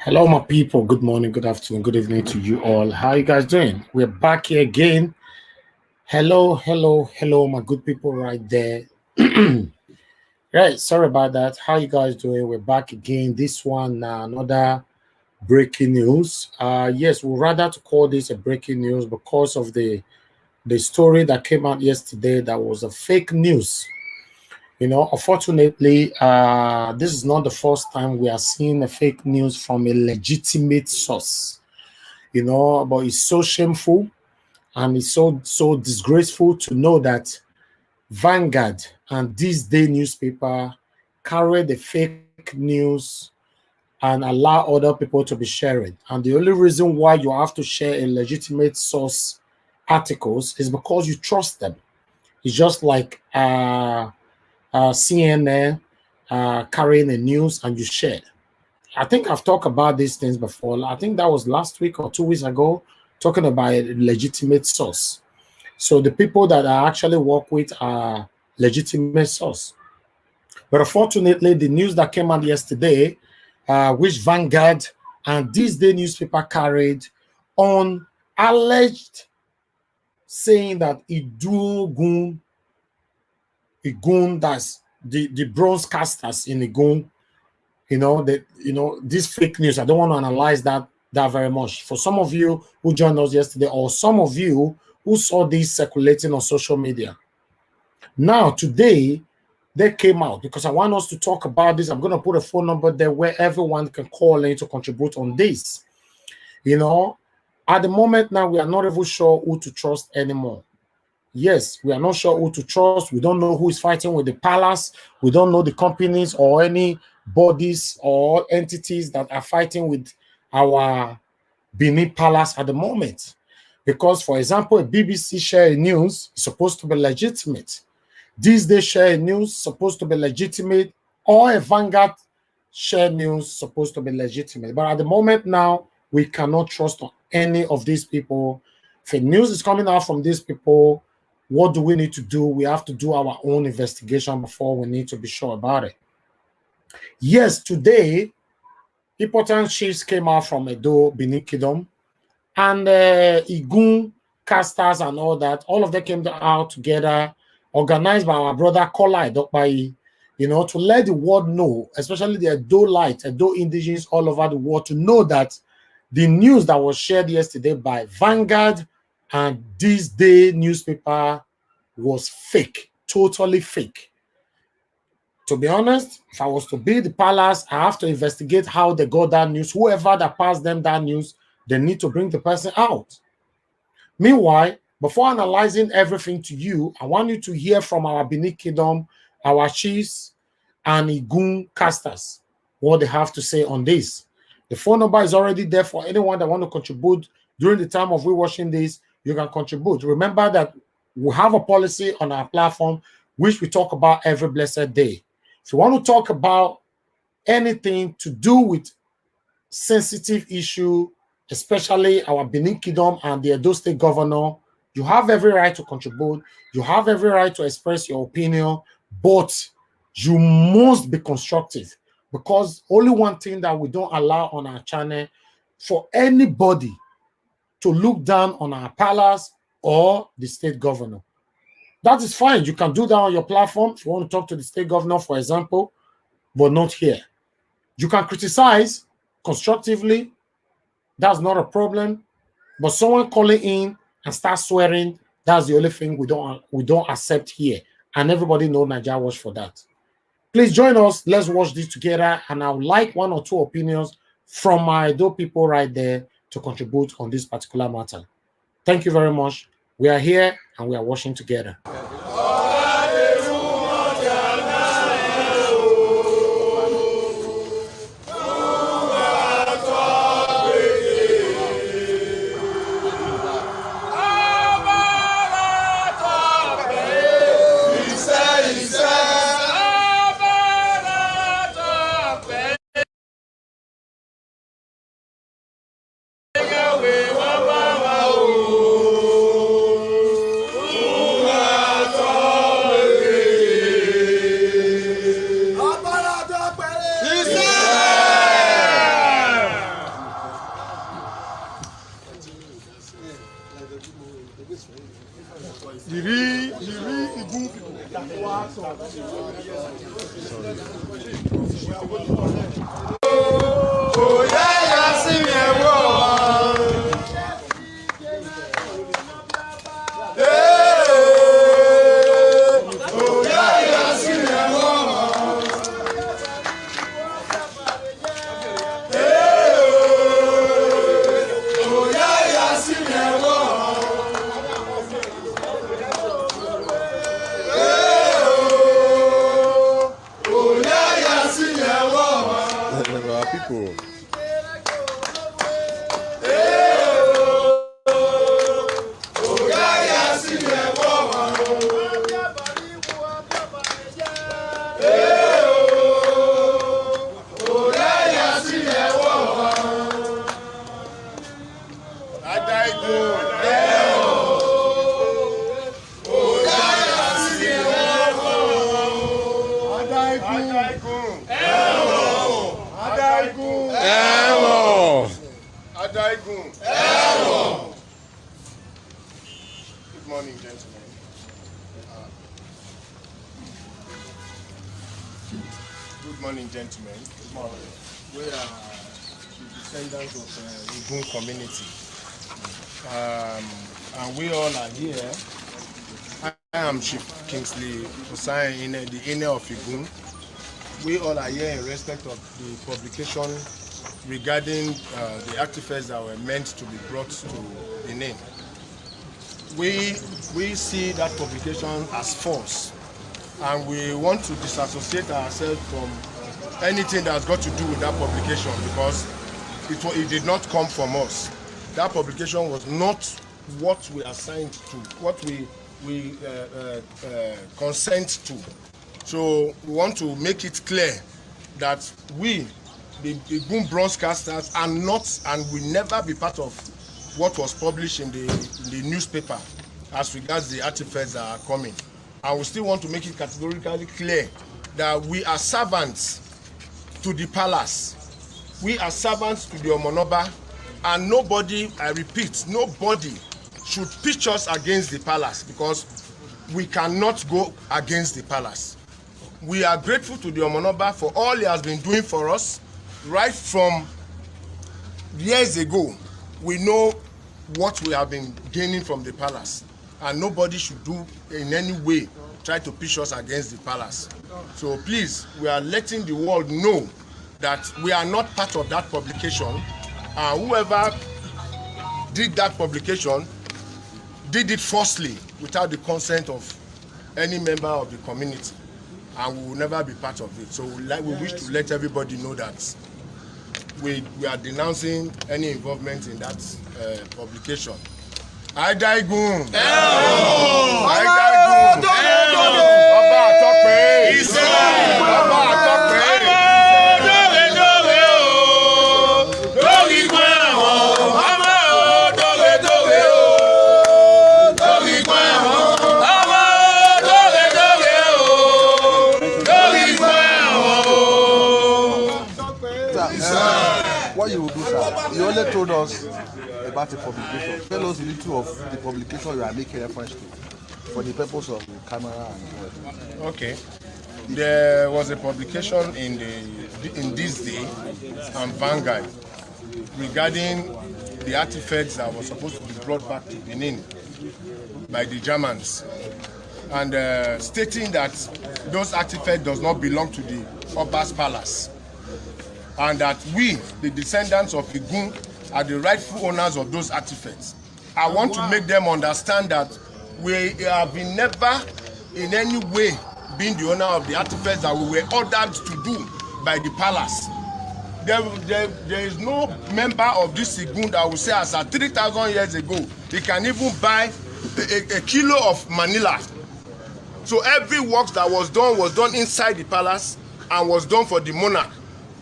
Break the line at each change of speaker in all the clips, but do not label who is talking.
Hello, my people. Good morning, good afternoon, good evening to you all. How you guys doing? We're back here again. Hello, my good people right there. Right, sorry about that. How you guys doing? We're back again. This one, another breaking news. Yes, we'd rather to call this a breaking news because of the story that came out yesterday that was a fake news. You know, unfortunately, this is not the first time we are seeing a fake news from a legitimate source. You know, but it's so shameful and it's so disgraceful to know that Vanguard and this day newspaper carry the fake news and allow other people to be sharing. And the only reason why you have to share a legitimate source articles is because you trust them. It's just like CNN carrying the news and you share. I think I've talked about these things before. I think that was last week or 2 weeks ago, talking about a legitimate source. So the people that I actually work with are legitimate source. But unfortunately, the news that came out yesterday, which Vanguard and this day newspaper carried on alleged saying that Idu Igun, that's the bronze casters in Igun, this fake news. I don't want to analyze that very much. For some of you who joined us yesterday, or some of you who saw this circulating on social media, now today they came out because I want us to talk about this. I'm going to put a phone number there where everyone can call in to contribute on this. You know, at the moment now, we are not even sure who to trust anymore. Yes, we are not sure who to trust. We don't know who is fighting with the palace. We don't know the companies or any bodies or entities that are fighting with our Benin Palace at the moment. Because, for example, a BBC share news is supposed to be legitimate. These days share news supposed to be legitimate, or a Vanguard share news supposed to be legitimate. But at the moment now, we cannot trust on any of these people. If a news is coming out from these people, what do we need to do? We have to do our own investigation before we need to be sure about it. Yes, today, important chiefs came out from Edo, Benin Kingdom, and Igun, casters and all that. All of them came out together, organized by our brother Kola Edokpai, to let the world know, especially the Edo indigenous all over the world, to know that the news that was shared yesterday by Vanguard and this day newspaper was fake, totally fake. To be honest, if I was to be the palace, I have to investigate how they got that news. Whoever that passed them that news, they need to bring the person out. Meanwhile, before analyzing everything to you, I want you to hear from our Benin Kingdom, our chiefs, and Igun casters, what they have to say on this. The phone number is already there for anyone that want to contribute during the time of rewatching this. You can contribute. Remember that we have a policy on our platform which we talk about every blessed day. If you want to talk about anything to do with sensitive issue, especially our Benin Kingdom and the Edo State governor, you have every right to contribute. You have every right to express your opinion, but you must be constructive, because only one thing that we don't allow on our channel for anybody to look down on our palace or the state governor. That is fine. You can do that on your platform if you want to talk to the state governor, for example, but not here. You can criticize constructively. That's not a problem. But someone calling in and start swearing, that's the only thing we don't accept here. And everybody knows Nigeria watch for that. Please join us. Let's watch this together. And I would like one or two opinions from my Edo people right there to contribute on this particular matter. Thank you very much. We are here and we are watching together.
Good morning, gentlemen. Good morning, gentlemen. Good morning. We are the descendants of the Igun community. And we all are here. I am Chief Kingsley Osai in the inner of Igun. We all are here in respect of the publication regarding the artifacts that were meant to be brought to the name. We see that publication as false, and we want to disassociate ourselves from anything that's got to do with that publication, because it did not come from us. That publication was not what we assigned to, what we consent to. So we want to make it clear that we, the Igun broadcasters, are not and will never be part of what was published in the newspaper as regards the artifacts that are coming. And we still want to make it categorically clear that we are servants to the palace. We are servants to the Omonoba, and nobody, I repeat, nobody should pitch us against the palace, because we cannot go against the palace. We are grateful to the Omonoba for all he has been doing for us right from years ago. We know what we have been gaining from the palace, and nobody should do in any way try to push us against the palace. So please, we are letting the world know that we are not part of that publication, and whoever did that publication did it falsely without the consent of any member of the community, and we will never be part of it. So we wish to let everybody know that we are denouncing any involvement in that publication. Idu Igun.
What you will do, sir? You only told us about the publication. Tell us a little of the publication you are making reference to, for the purpose of the camera and
okay. There was a publication in This Day and Vanguard regarding the artifacts that were supposed to be brought back to Benin by the Germans, and stating that those artifacts does not belong to the Oba's palace, and that we, the descendants of Igun, are the rightful owners of those artifacts. I want to make them understand that we have been never in any way been the owner of the artifacts that we were ordered to do by the palace. There is no member of this Igun that will say, as at 3,000 years ago, he can even buy a kilo of Manila. So every work that was done inside the palace and was done for the monarch.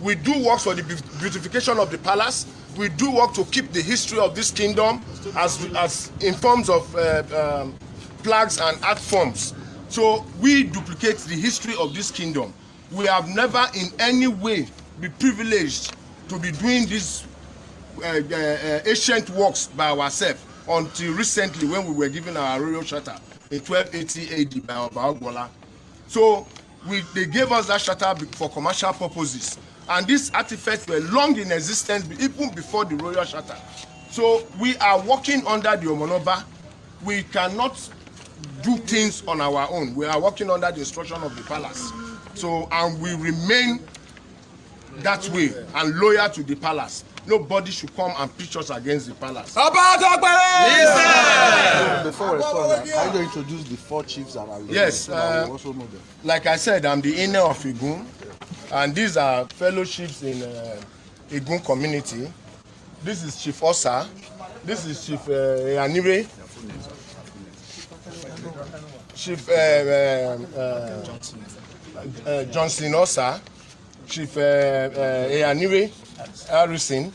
We do work for the beautification of the palace. We do work to keep the history of this kingdom as in forms of plaques and art forms. So we duplicate the history of this kingdom. We have never in any way been privileged to be doing these ancient works by ourselves until recently, when we were given our royal charter in 1280 AD by Oba Ogbola. So they gave us that charter for commercial purposes. And these artifacts were long in existence even before the royal charter. So we are working under the Omonoba. We cannot do things on our own. We are working under the instruction of the palace. So, and we remain that way and loyal to the palace. Nobody should come and pitch us against the palace.
Before we start, are you going to introduce the 4 chiefs that are here?
Yes.
Also know them.
Like I said, I'm the inner of Igun, and these are fellowships in Igun community. This is Chief Osa. This is Chief Anire. Chief Johnson Osa. Chief Anire Harrison.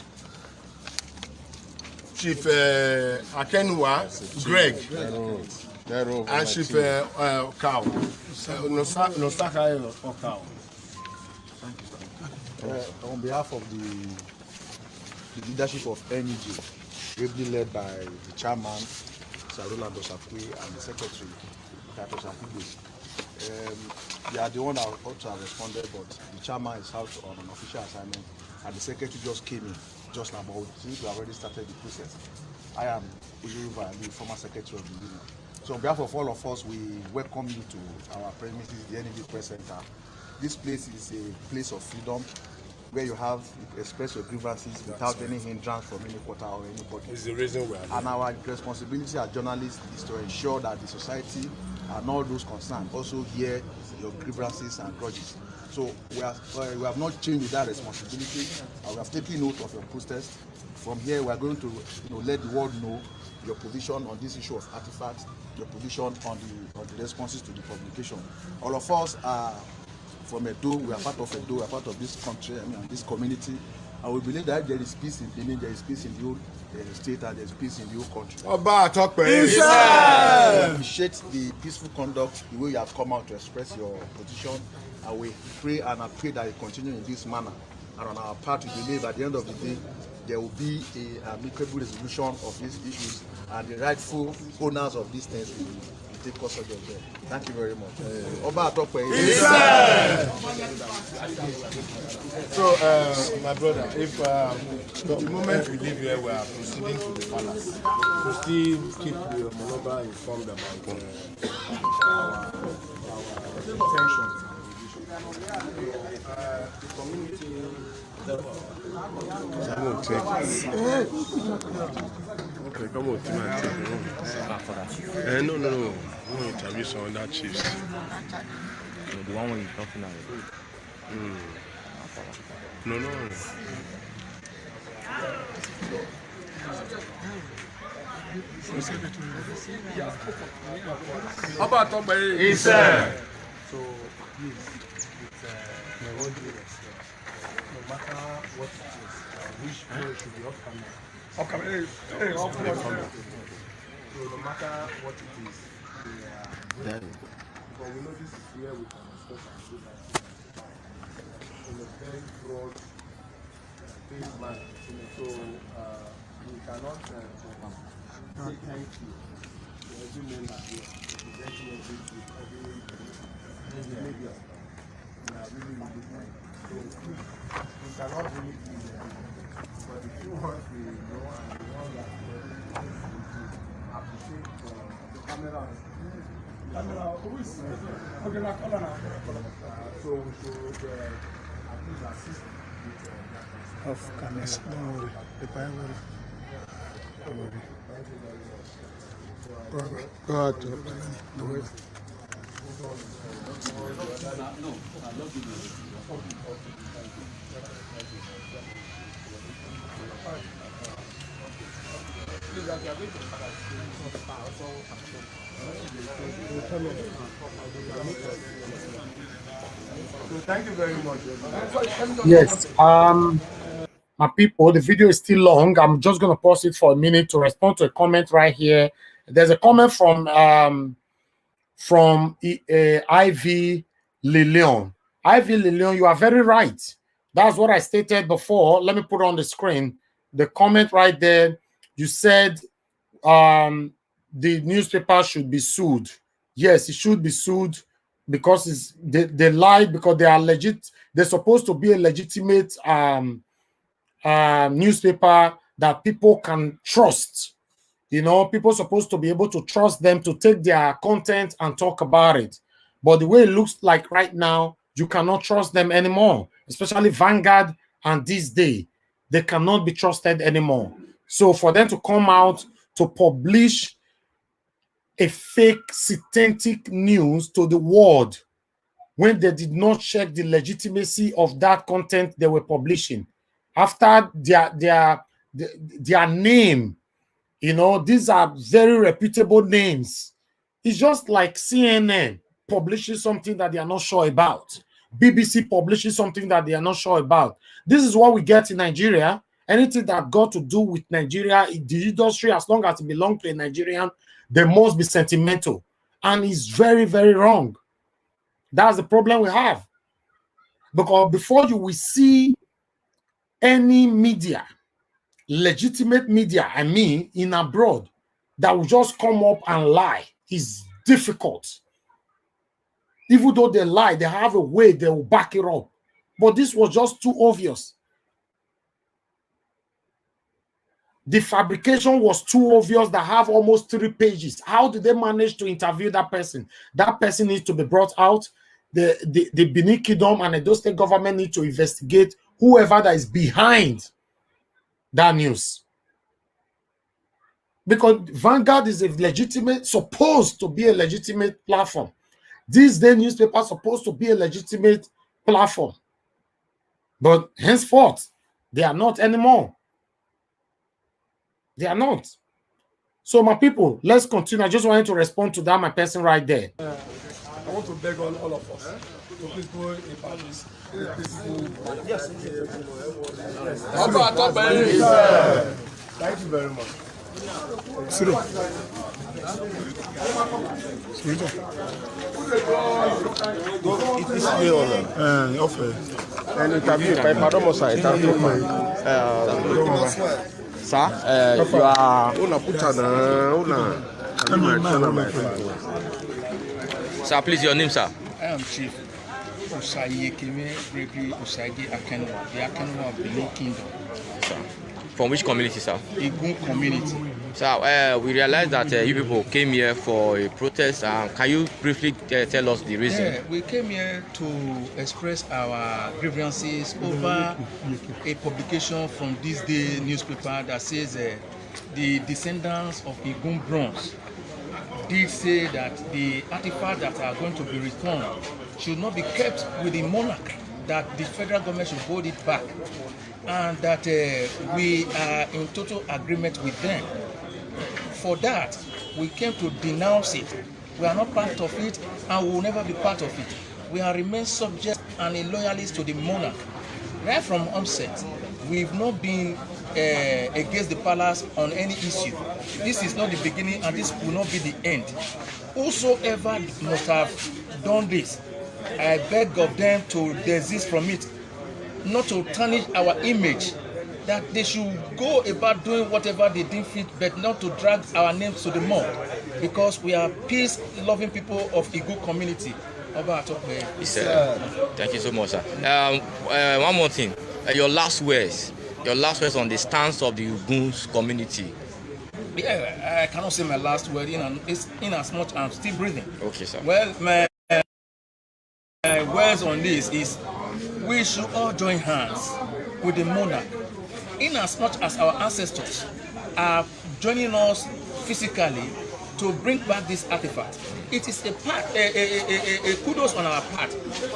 Chief Akenua Greg. And Chief Cow. Nosaka or Cow.
On behalf of the leadership of NEJ, ably led by the chairman, Sarola Dosakwe, and the secretary, Tato Sakubo. They are the one that ought to have responded, but the chairman is out on an official assignment, and the secretary just came in just about since we already started the process. I am Idu Igun, the former secretary of the union. So on behalf of all of us, we welcome you to our premises, the NEJ Press Center. This place is a place of freedom where you have express your grievances without any hindrance from any quarter or anybody.
It's the reason we are here.
And our responsibility as journalists is to ensure that the society and all those concerned also hear your grievances and grudges. So we have not changed with that responsibility, and we have taken note of your protest. From here, we are going to let the world know your position on this issue of artifacts, your position on the responses to the publication. All of us are from Edo, we are part of Edo, we are part of this country, this community, and we believe that there is peace in Benin, there is peace in the whole state, and there is peace in the whole country. We appreciate the peaceful conduct, the way you have come out to express your position, and we pray and I pray that you continue in this manner. And on our part, we believe at the end of the day, there will be an amicable resolution of these issues, and the rightful owners of these things will take custody of them. Thank you very much.
So, my brother, if the moment we leave here, we are proceeding to the palace. We still keep the Monoba informed about our intentions. The community.
Okay, come on, no. We want to interview some other chiefs.
The one when you're talking about.
No.
How about talk by
So, please, no matter what it is, which way should be upcoming. So, no matter what it is, but we know this is where we can discuss and do that in a very broad baseline. So, we cannot say thank you to every member here, representing every media. We are really fine. So, we cannot really do that. But the few ones we know and the ones that we appreciate the camera. Who is okay, now color now. So we should at least assist with that. Of camera. Don't worry. The fire will. Don't worry. Thank you very much. Go ahead. No worries. Thank you very much. Yes, my people, the video is still long. I'm just going to pause it for a minute to respond to a comment right here. There's a comment from Ivy Lilion. Ivy Lilion, you are very right. That's what I stated before. Let me put it on the screen. The comment right there, you said the newspaper should be sued. Yes, it should be sued because they lied because they are legit. They're supposed to be a legitimate newspaper that people can trust. You know, people are supposed to be able to trust them to take their content and talk about it. But the way it looks like right now, you cannot trust them anymore, especially Vanguard and this day. They cannot be trusted anymore. So for them to come out to publish a fake synthetic news to the world when they did not check the legitimacy of that content they were publishing, after their name, you know, these are very reputable names. It's just like CNN publishing something that they are not sure about. BBC publishing something that they are not sure about. This is what we get in Nigeria. Anything that got to do with Nigeria, the industry, as long as it belongs to a Nigerian, they must be sentimental. And it's very, very wrong. That's the problem we have. Because before you will see any media, legitimate media, I mean, in abroad, that will just come up and lie, is difficult. Even though they lie, they have a way they will back it up. But this was just too obvious. The fabrication was too obvious that have almost 3 pages. How did they manage to interview that person? That person needs to be brought out. The Benin Kingdom and the state government need to investigate whoever that is behind that news. Because Vanguard is a legitimate, supposed to be a legitimate platform. These day newspapers are supposed to be a legitimate platform. But henceforth, they are not anymore. They are not. So my people, let's continue. I just wanted to respond to that, my person right there.
I want to beg all of us to please go in Paris. Yes. Thank you very much.
Sir, you are. Sir, please, your name, sir.
I am Chief Osayi Kime Gregory Osagi Akenwa, the Akenwa of Benin Kingdom.
Sir. From which community, sir?
Igun community.
Sir, we realized that you people came here for a protest. Can you briefly tell us the reason?
Yeah, we came here to express our grievances over a publication from this day newspaper that says the descendants of Igun bronze did say that the artifacts that are going to be returned should not be kept with the monarch, that the federal government should hold it back, and that we are in total agreement with them. For that, we came to denounce it. We are not part of it, and we will never be part of it. We are remain subject and a loyalist to the monarch. Right from onset, we've not been against the palace on any issue. This is not the beginning, and this will not be the end. Whosoever must have done this, I beg of them to desist from it, not to tarnish our image, that they should go about doing whatever they deem fit, but not to drag our names to the mud, because we are peace-loving people of Igu community.
Thank you so much, sir. One more thing, your last words on the stance of the Igun community.
Yeah, I cannot say my last word in as much I'm still breathing.
Okay, sir.
Well, my words on this is we should all join hands with the monarch, in as much as our ancestors are joining us physically to bring back this artifact. It is a kudos on our part.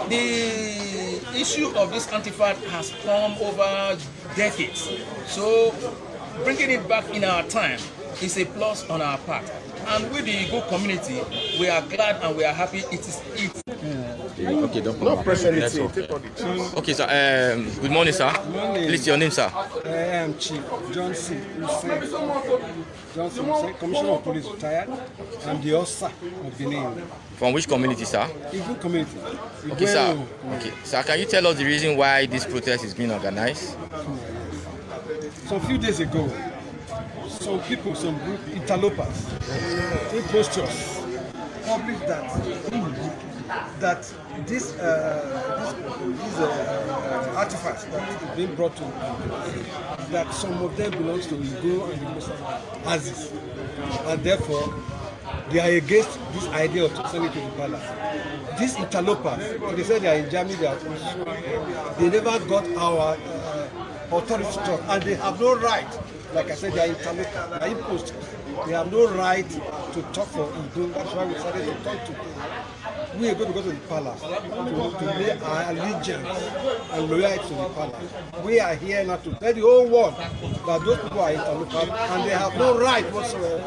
The issue of this artifact has come over decades, so bringing it back in our time is a plus on our part. And with the Igu community, we are glad and we are happy. It is it.
Okay, don't not press anything. Okay, sir. Good morning, sir.
Good morning.
Please, your name, sir.
I am Chief Johnson Hussein, Commissioner of Police retired. I'm the Osa of Benin.
From which community, sir?
Igu community.
Okay, sir. Okay, sir. Can you tell us the reason why this protest is being organized?
So a few days ago, some people, some group interlopers, impostors, published that that these artifacts that is being brought to that some of them belongs to Idu and the Muslim Aziz, and therefore they are against this idea of sending to the palace. These interlopers, they say they are in Germany, they never got our authority to talk, and they have no right. Like I said, they are interlopers, they are imposters. They have no right to talk for Idu. That's why we decided to talk to them. We are going to go to the palace to lay our allegiance and loyalty to the palace. We are here now to tell the whole world that those people are interlopers and they have no right whatsoever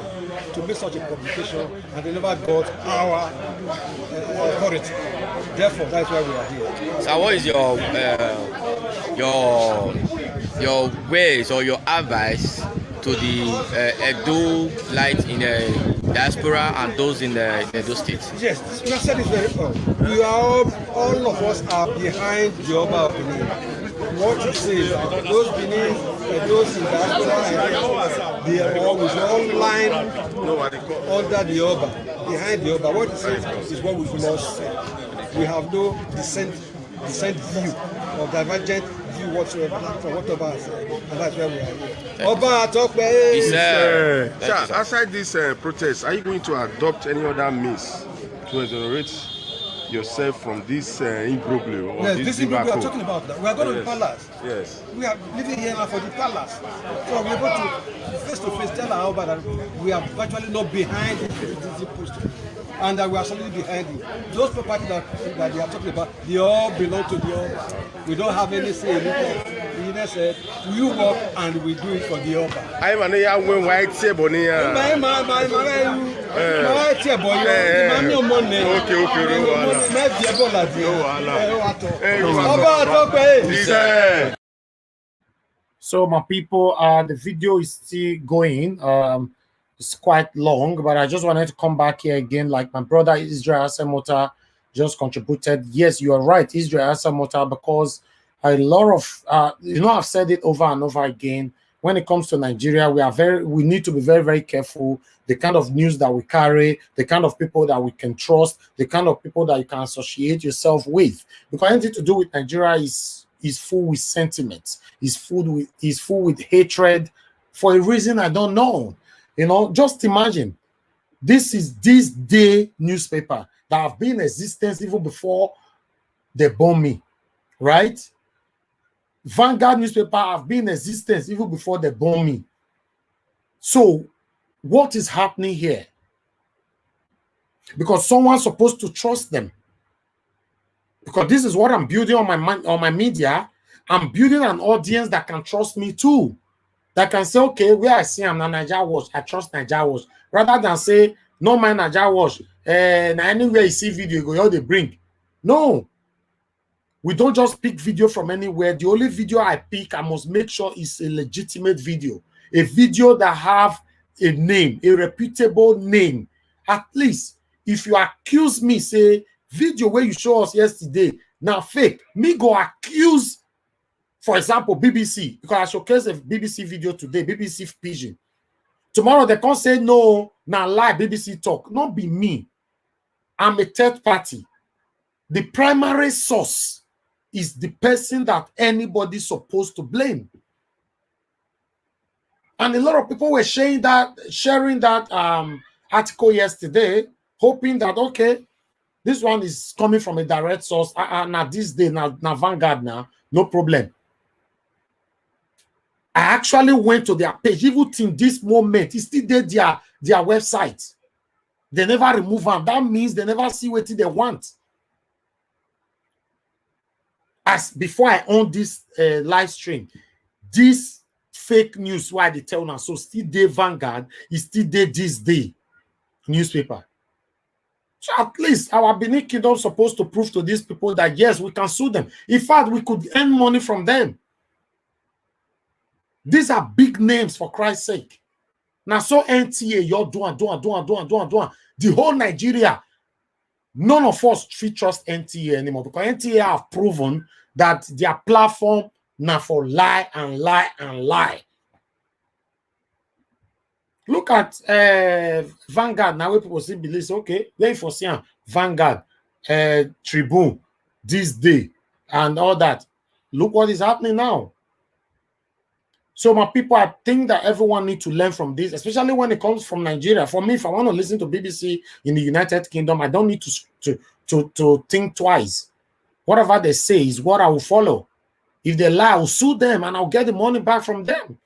to make such a publication, and they never got our authority. Therefore, that's why we are here.
So what is your ways or your advice to the Edo light in the diaspora and those in the Edo states?
Yes, you have said it very well. We are all of us are behind the Oba of Benin. What he says, those Benin, those in diaspora, they are always online under the Oba, behind the Oba. What he says is what we must say. We have no dissent view or divergent view whatsoever from what Oba has said, and that's where we are here. Oba, talk about
Sir, outside this protest, are you going to adopt any other means to exonerate yourself from this imbroglio or
yes,
this
we are
debacle?
talking about that. We are going to the palace.
Yes.
We are living here now for the palace. So we are going to face tell our Oba that we are virtually not behind this post, and that we are solidly behind it. Those properties that they are talking about, they all belong to the Oba. We don't have any say in it. He said, we work and we do it for the Oba.
I'm an young white table near.
Okay.
So my people, the video is still going. It's quite long, but I just wanted to come back here again. Like my brother Israel Asamota just contributed. Yes, you are right, Israel Asamota, because a lot of I've said it over and over again. When it comes to Nigeria, we need to be very, very careful. The kind of news that we carry, the kind of people that we can trust, the kind of people that you can associate yourself with. Because anything to do with Nigeria is full with sentiments, is full with hatred for a reason I don't know. Just imagine, this is this day newspaper that have been in existence even before they bomb me, right? Vanguard newspaper have been in existence even before they bomb me. So what is happening here? Because someone's supposed to trust them. Because this is what I'm building on my media. I'm building an audience that can trust me too. That can say, okay, where I see I'm na Naija Watch, I trust Naija Watch. Rather than say, no man Naija Watch, anywhere you see video, you go, all they bring. No. We don't just pick video from anywhere. The only video I pick, I must make sure it's a legitimate video. A video that have a name, a reputable name. At least, if you accuse me, say, video where you show us yesterday, now fake, me go accuse, for example, BBC, because I showcase a BBC video today, BBC Pidgin. Tomorrow they can't say, no, now lie, BBC talk. Not be me. I'm a third party. The primary source is the person that anybody's supposed to blame. And a lot of people were sharing that article yesterday, hoping that, okay, this one is coming from a direct source. Now this day, now Vanguard now, no problem. I actually went to their page. Even in this moment, it's still there, their website. They never remove them. That means they never see what they want. As before I own this live stream, this fake news, why they tell now, so still day Vanguard is still there this day newspaper. So at least our Benin Kingdom supposed to prove to these people that yes, we can sue them. In fact, we could earn money from them. These are big names, for Christ's sake. Now, so NTA, you're doing. The whole Nigeria, none of us trust NTA anymore, because NTA have proven that their platform now for lie and lie and lie. Look at Vanguard. Now, people see believe, okay, let for see Vanguard. Tribune this day and all that. Look what is happening now. So my people, I think that everyone needs to learn from this, especially when it comes from Nigeria. For me, if I want to listen to BBC in the United Kingdom, I don't need to think twice. Whatever they say is what I will follow. If they lie, I will sue them and I'll get the money back from them.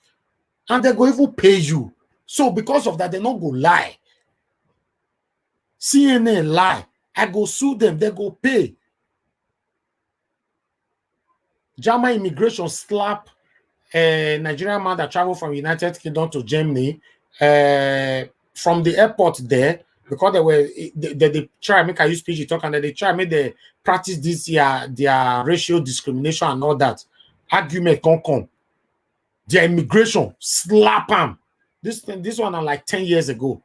And they're going to pay you. So because of that, they're not going to lie. CNN lie. I go sue them, they go pay. German immigration slap a Nigerian man that traveled from United Kingdom to Germany from the airport there, because they try make I use PG talk, and they try make they practice this their racial discrimination and all that. Argument can't come. Their immigration slap them. This one are like 10 years ago.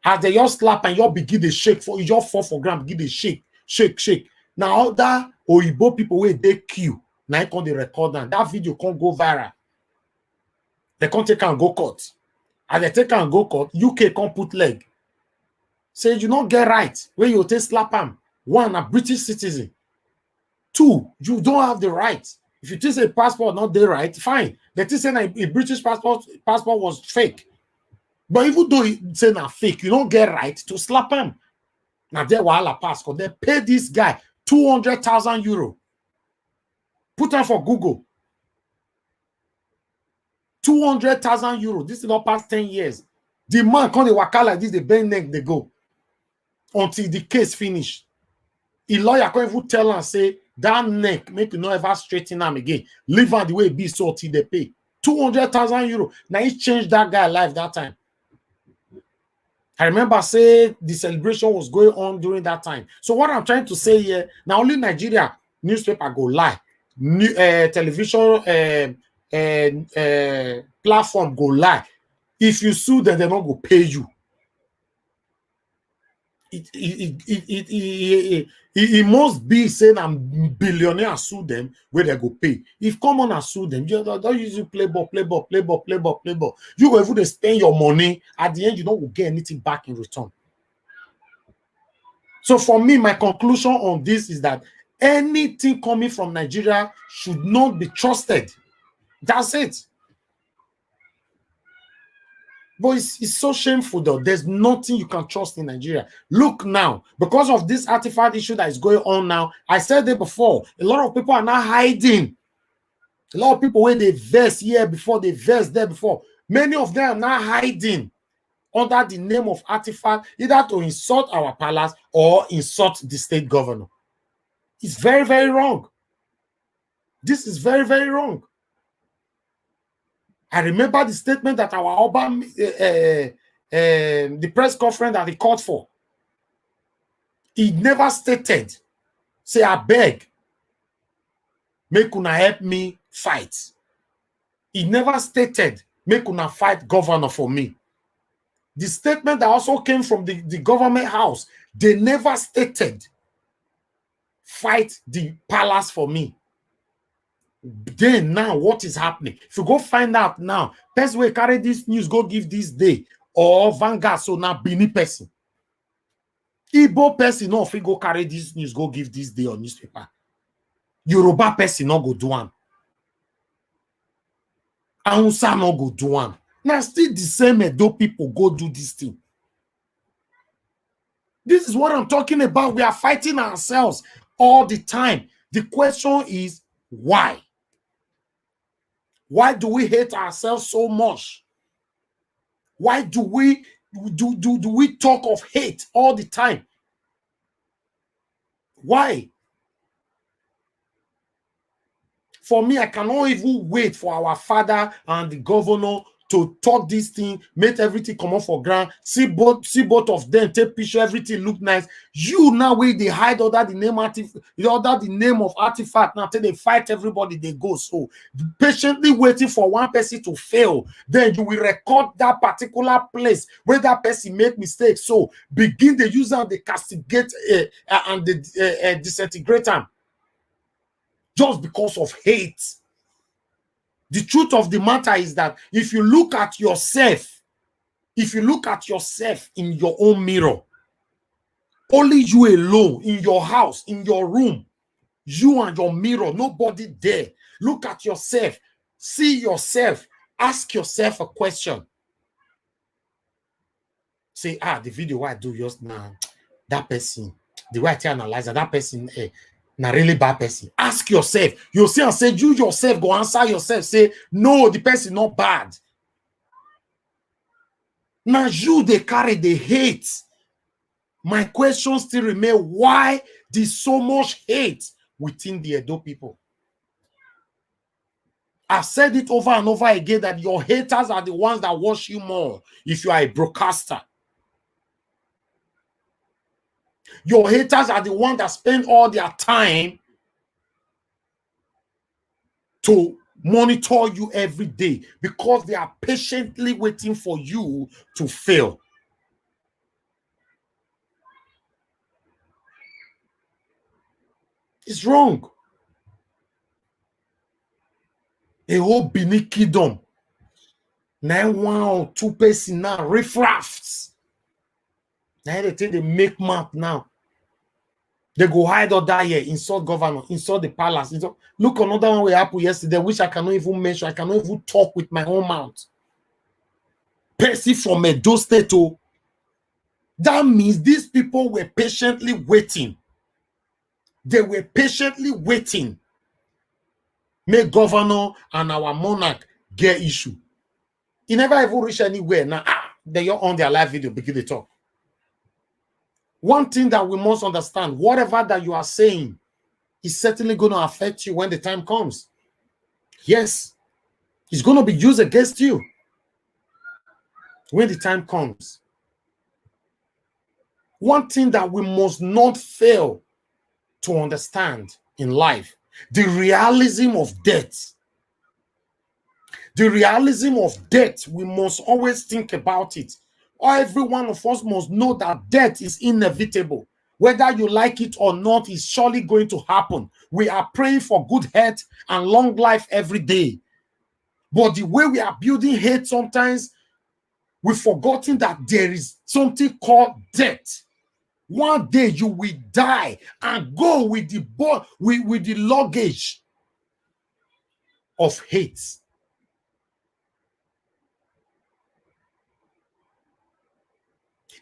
As they just slap and you begin to shake for your fall for gram, begin to shake. Now that Oyibo people where they queue. Now can they record that video can't go viral. They can't take and go court. As they take and go court, UK can't put leg. Say you don't get right when you take slap him. One, a British citizen. Two, you don't have the right. If you take a passport not the right, fine. They just say a British passport was fake. But even though it's saying a fake, you don't get right to slap him. Now they will pass because they pay this guy 200,000 euro. Put on for Google. 200,000 euro. This is not past 10 years. The man can't waka like this, they bend neck, they go. Until the case finish. A lawyer can't even tell and say, that neck, make you not ever straighten them again. Leave on the way it be so till they pay. 200,000 euro. Now he changed that guy life that time. I remember say the celebration was going on during that time. So what I'm trying to say here, now only Nigeria newspaper go lie. Television platform go lie. If you sue them, they're not go pay you. It must be saying I'm billionaire and sue them where they go pay. If come on and sue them, you don't use you play ball. You go even spend your money. At the end, you don't get anything back in return. So for me, my conclusion on this is that anything coming from Nigeria should not be trusted. That's it. But it's so shameful though. There's nothing you can trust in Nigeria. Look now, because of this artifact issue that is going on now, I said it before, a lot of people are now hiding. A lot of people when they verse here before, they verse there before. Many of them are now hiding under the name of artifact, either to insult our palace or insult the state governor. It's very, very wrong. This is very, very wrong. I remember the statement that our Oba, the press conference that he called for. He never stated, say, I beg, make una help me fight. He never stated, make una fight governor for me. The statement that also came from the government house, they never stated, fight the palace for me. Then now what is happening? If you go find out now, best way carry this news, go give this day, or Vanguard, so now Bini person. Igbo person, no, if you go carry this news, go give this day on newspaper. Yoruba person, no go do one. Hausa no go do one. Now still the same Edo people go do this thing. This is what I'm talking about. We are fighting ourselves all the time. The question is, why? Why do we hate ourselves so much? Why do we talk of hate all the time? Why? For me, I cannot even wait for our father and the governor to talk this thing, make everything come off for ground, see both of them, take picture, everything look nice. You now where they hide under the name of artifact. Now till they fight everybody, they go. So patiently waiting for one person to fail. Then you will record that particular place where that person make mistakes. So begin the user and they castigate and they disintegrate them. Just because of hate. The truth of the matter is that if you look at yourself in your own mirror, Only you alone in your house, in your room, you and your mirror, nobody there. Look at yourself, see yourself, ask yourself a question. Say, the video I do just now, that person, the way I analyze that person, na really bad person. Ask yourself. You'll see and say, you yourself go answer yourself. Say, no, the person not bad. Now you they carry the hate. My question still remain: why there's so much hate within the Edo people? I've said it over and over again that your haters are the ones that watch you more if you are a broadcaster. Your haters are the ones that spend all their time to monitor you every day because they are patiently waiting for you to fail. It's wrong. A whole Bini kingdom. 1 or 2 person now, riffraffs. Now they think they make map now. They go hide or die here, insult governor, insult the palace. Look, another one we happened yesterday, which I cannot even mention. I cannot even talk with my own mouth. Percy from Edo State. That means these people were patiently waiting. They were patiently waiting. Make governor and our monarch get issue. He never even reach anywhere. Now, they are on their live video, begin to talk. One thing that we must understand, whatever that you are saying is certainly going to affect you when the time comes. Yes, it's going to be used against you when the time comes. One thing that we must not fail to understand in life, the realism of death. The realism of death, we must always think about it. Every one of us must know that death is inevitable. Whether you like it or not, it's surely going to happen. We are praying for good health and long life every day. But the way we are building hate sometimes, we've forgotten that there is something called death. One day you will die and go with the luggage of hate.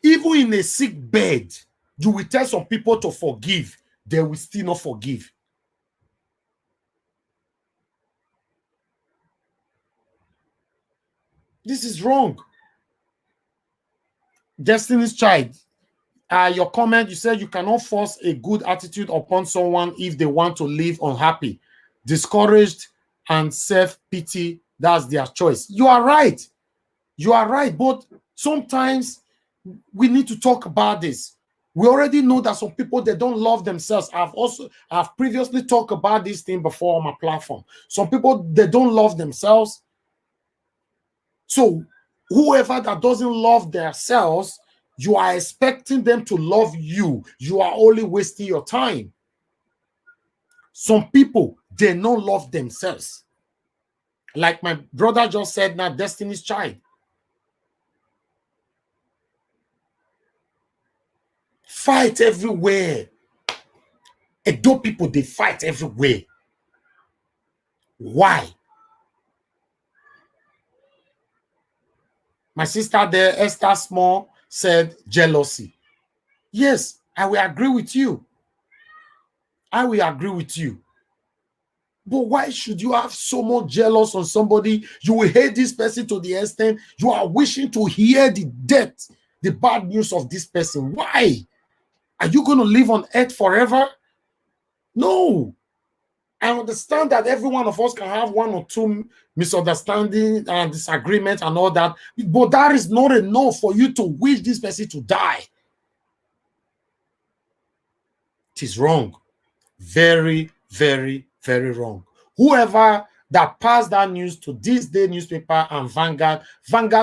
Even in a sick bed, you will tell some people to forgive. They will still not forgive. This is wrong. Destiny's Child, your comment, you said you cannot force a good attitude upon someone if they want to live unhappy, discouraged, and self-pity. That's their choice. You are right. You are right. But sometimes we need to talk about this. We already know that some people, they don't love themselves. I've previously talked about this thing before on my platform. Some people, they don't love themselves. So whoever that doesn't love themselves, you are expecting them to love you. You are only wasting your time. Some people, they don't love themselves. Like my brother just said, now Destiny's Child. Fight everywhere. Edo people, they fight everywhere. Why? My sister there, Esther Small, said jealousy. Yes, I will agree with you. I will agree with you. But why should you have so much jealous on somebody? You will hate this person to the extent you are wishing to hear the death, the bad news of this person. Why? Are you going to live on earth forever? No. I understand that every one of us can have 1 or 2 misunderstandings and disagreements and all that, but that is not enough for you to wish this person to die. It is wrong. Very, very, very wrong. Whoever that passed that news to This Day newspaper and Vanguard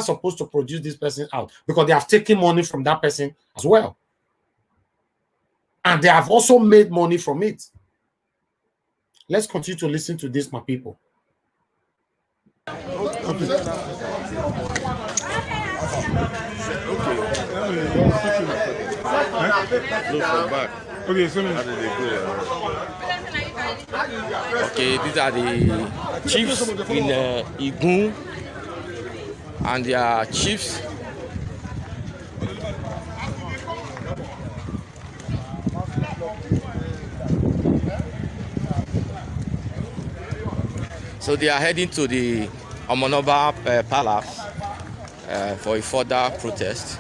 supposed to produce this person out because they have taken money from that person as well. And they have also made money from it. Let's continue to listen to this, my people.
Look from back.
Okay, so
How did they go?
Okay, these are the chiefs in Igun and their chiefs. So they are heading to the Omonoba Palace for a further protest.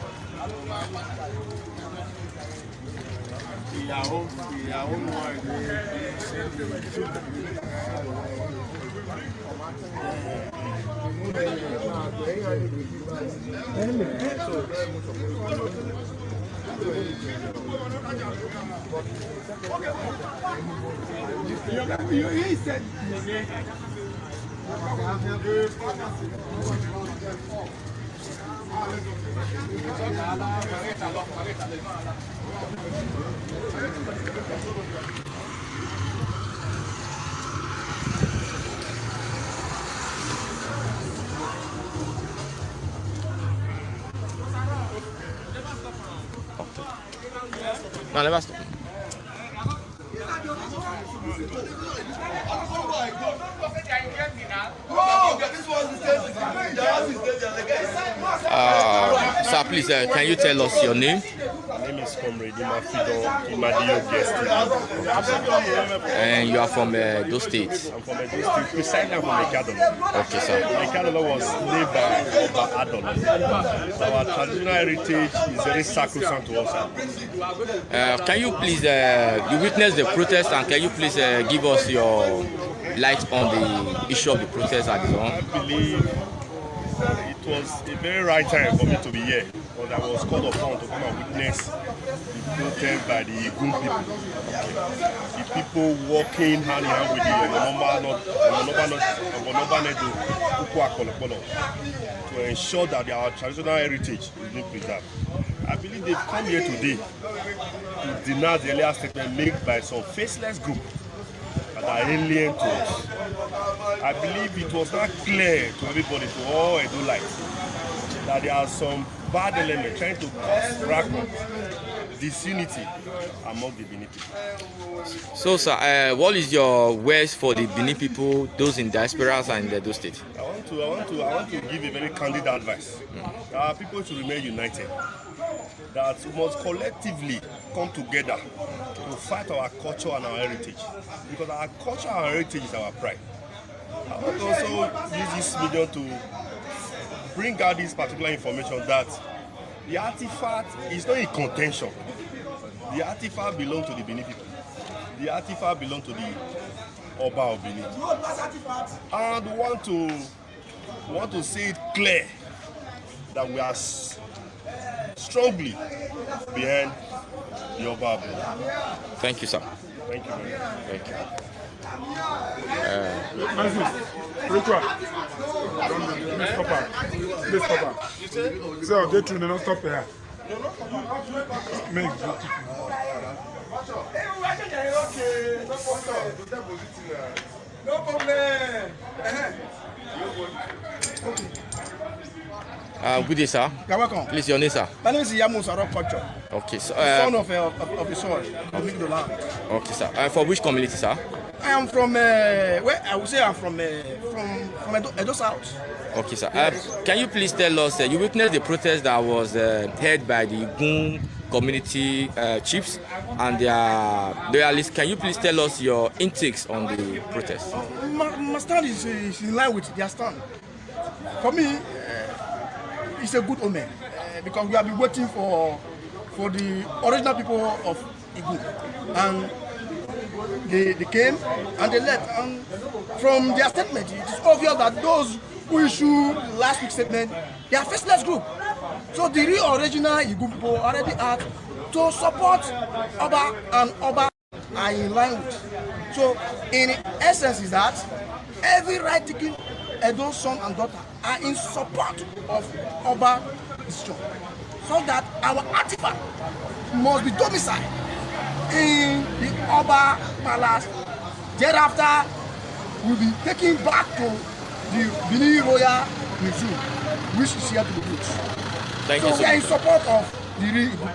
No, never stop. Sir, please, can you tell us your name?
My name is Comrade Imafido Imadio Gesti.
And you are from those states?
I'm from Edo State, precisely from Ekadolo.
Okay, sir.
Ekadolo was laid by Oba Adolo. So our traditional heritage is very sacrosanct to us.
Can you please, you witnessed the protest, and can you please give us your light on the issue of the protest at the
I believe it was a very right time for me to be here, because I was called upon to come and witness the protest by the Igun people. The people walking hand in hand with the Omonoba to ensure that our traditional heritage is being preserved. I believe they've come here today to deny the earlier statement made by some faceless group that are alien to us. I believe it was not clear to everybody, to all Edulites, that there are some bad elements trying to cause fragment, disunity among the Benin people.
So, sir, what is your words for the Benin people, those in diasporas and in those states?
I want to give a very candid advice. That people should remain united. That we must collectively come together to fight our culture and our heritage, because our culture and our heritage is our pride. I want to also use this medium to bring out this particular information that the artifact is not in contention. The artifact belongs to the Benin people. The artifact belongs to the Oba of Benin. And we want to say it clear that we are strongly behind the Oba of Benin.
Thank you, sir.
Thank you very much.
Thank you.
Let's stop her. So they try to not stop her. Make
No problem.
Good day, sir.
You're welcome.
Please, your name, sir.
My name is Yamu Saro Kocho,
Okay, so,
son of the soil, of the land.
okay, sir. For which community, sir?
I am from where I would say I'm from Edo South.
Okay, sir. Can you please tell us, you witnessed the protest that was held by the Igun community chiefs and their loyalists. Can you please tell us your intakes on the protest?
My stand is in line with their stand. For me, it's a good omen because we have been waiting for the original people of Igun, and they came and they left. And from their statement, it is obvious that those who issued last week's statement, they are faceless group. So the real original Igun people already asked to support Oba, and Oba are in line with. So in essence is that every right-thinking Edo son and daughter are in support of Oba decision, so that our artifact must be domiciled in the Oba Palace. Thereafter, we'll be taken back to the Benin Royal Museum, which is here to the roots.
Thank
so
you,
we are
sir.
in support of the real Ibu.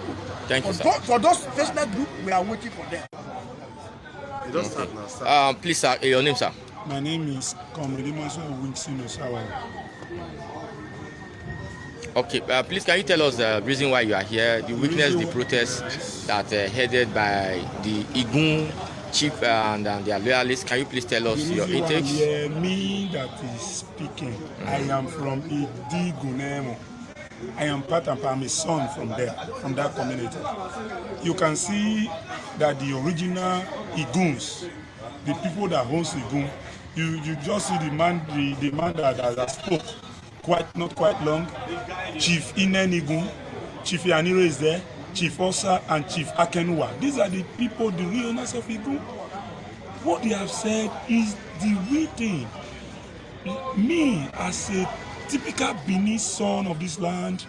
Thank you, sir.
For those Facebook group, we are waiting for them.
You don't start now, start.
Please, sir, your name, sir.
My name is Comrade Winston Osawa.
Okay, please can you tell us the reason why you are here? You witnessed the protest that headed by the Igun chief and their loyalists. Can you please tell us your intakes?
Me that is speaking. I am from Idu Igun. I am part of, I'm a son from there, from that community. You can see that the original Iguns, the people that owns Igun, you just see the man that spoke not quite long. Chief Inen Igun, Chief Yaniro is there, Chief Osa and Chief Akenua. These are the people, the real owners of Igun. What they have said is the real thing. Me, as a typical Benin son of this land,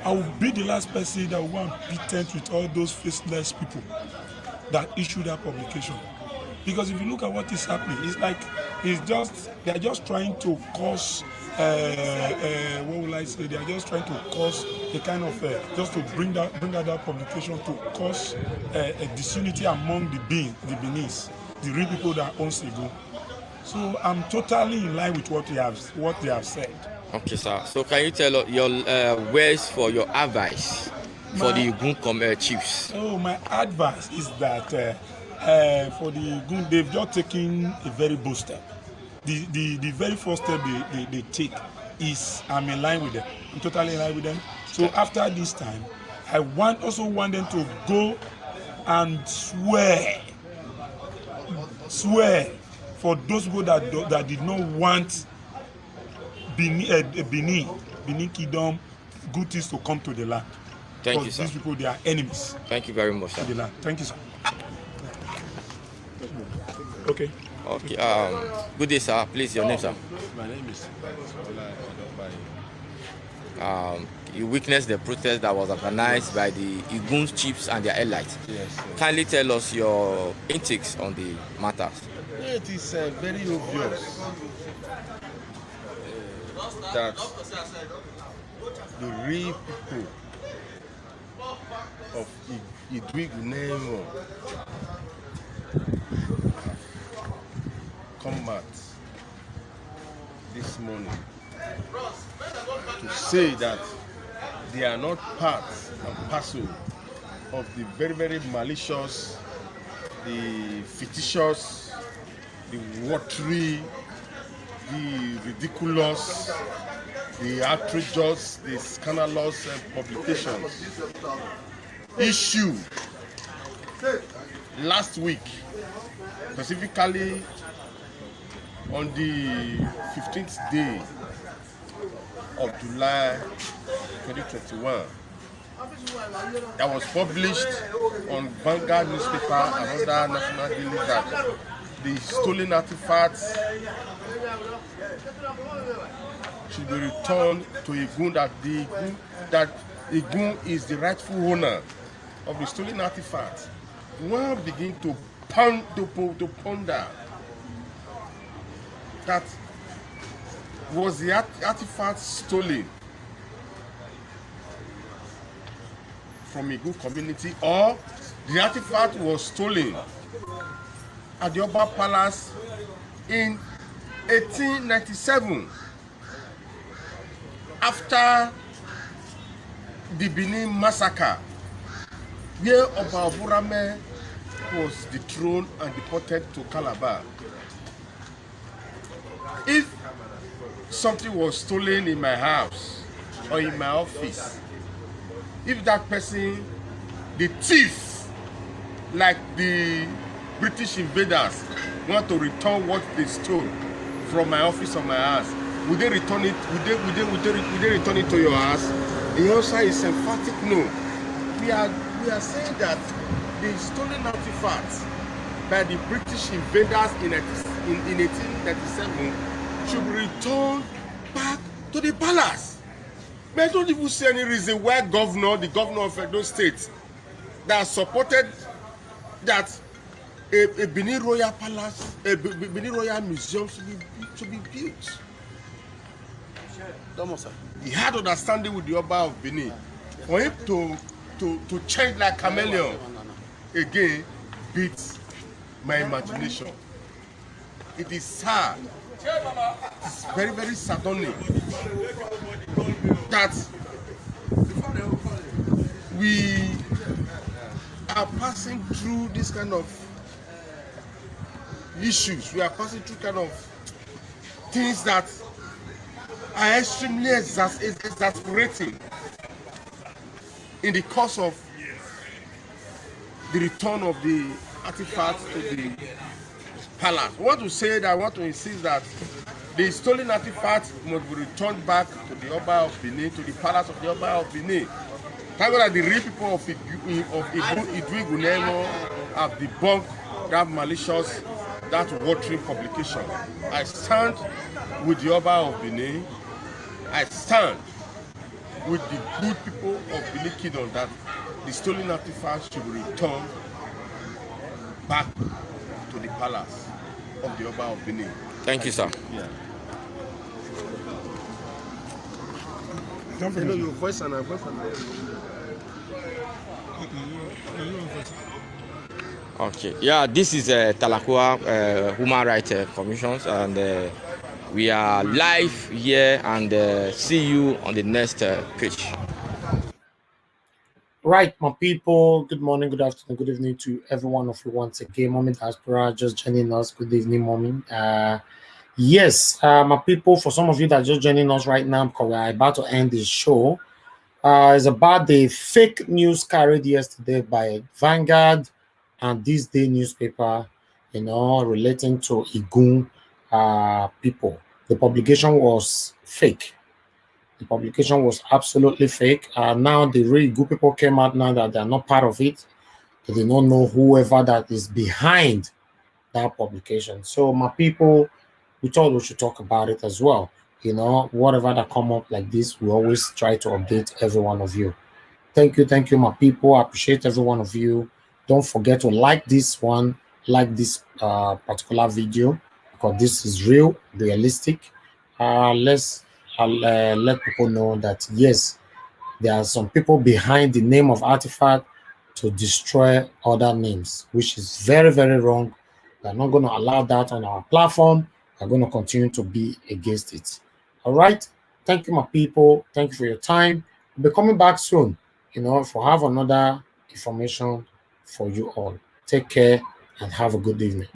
I will be the last person that will want to be tent with all those faceless people that issued that publication. Because if you look at what is happening, it's like they are just trying to cause what will I say? They are just trying to cause a kind of just to bring out that publication to cause a disunity among the Benin, the real people that own Igun. So I'm totally in line with what they have said.
Okay, sir. So can you tell us your words for your advice for the Igun chiefs?
Oh, my advice is that for the Igun, they've just taken a very bold step. The very first step they take is I'm in line with them. I'm totally in line with them. So after this time, I also want them to go and swear for those people that did not want Benin Kingdom good things to come to the land.
Thank you, sir.
These people, they are enemies.
Thank you very much, sir.
To the land. Thank you, sir. Okay.
Okay. Good day, sir. Please, your name, sir.
My name is
You witnessed the protest that was organized by the Igun chiefs and their allies.
Yes.
Kindly tell us your intakes on the matters.
It is very obvious that the real people of Idu Igun come out this morning to say that they are not part and parcel of the very, very malicious, the fictitious, the watery, the ridiculous, the outrageous, the scandalous publications issued last week, specifically on the 15th day of July 2021, that was published on Vanguard newspaper and other national dailies that the stolen artifacts should be returned to Igun, that Igun is the rightful owner of the stolen artifacts. One begin to ponder that was the artifact stolen from Igun community, or the artifact was stolen at the Oba Palace in 1897 after the Benin massacre, where Oba Oburame was dethroned and deported to Calabar. If something was stolen in my house or in my office, if that person, the thief, like the British invaders, want to return what they stole from my office or my house, would they return it? Would they return it to your house? The answer is emphatic no. We are saying that the stolen artifacts by the British invaders in 1897 should be returned back to the palace. But I don't even see any reason why the governor of Edo State, that supported that a Benin Royal Palace, a Benin Royal Museum should be built. He had understanding with the Oba of Benin. For him to
to change like chameleon again beats my imagination. It is sad. It's very, very sardonic that we are passing through this kind of issues. We are passing through kind of things that are extremely exasperating in the course of the return of the artifacts to the palace. I want to say that I want to insist that the stolen artifacts must be returned back to the Oba of Benin, to the palace of the Oba of Benin. Thank God that the real people of Idu Igun have debunked that malicious, that watering publication. I stand with the Oba of Benin. I stand with the good people of Benin Kingdom that the stolen artifacts should be returned back to the palace of the Oba of Benin.
Thank you, sir.
Yeah.
Don't forget.
Your voice and I voice and
Okay. Yeah, this is Talakua Human Rights Commissions, and we are live here, and see you on the next page.
Right, my people. Good morning, good afternoon, good evening to every one of you once again. Mommy Diaspora just joining us. Good evening, Mommy. Yes, my people, for some of you that are just joining us right now, because we're about to end this show, it's about the fake news carried yesterday by Vanguard and This Day newspaper, relating to Igun people. The publication was fake. The publication was absolutely fake. Now the really good people came out now that they're not part of it. They don't know whoever that is behind that publication. So my people, we thought we should talk about it as well. Whatever that come up like this, we always try to update every one of you. Thank you, my people. I appreciate every one of you. Don't forget to like this one, like this particular video, because this is real, realistic. Let's let people know that yes, there are some people behind the name of artifact to destroy other names, which is very, very wrong. We're not going to allow that on our platform. We're going to continue to be against it. All right. Thank you, my people. Thank you for your time. We'll be coming back soon, if we have another information for you all. Take care and have a good evening.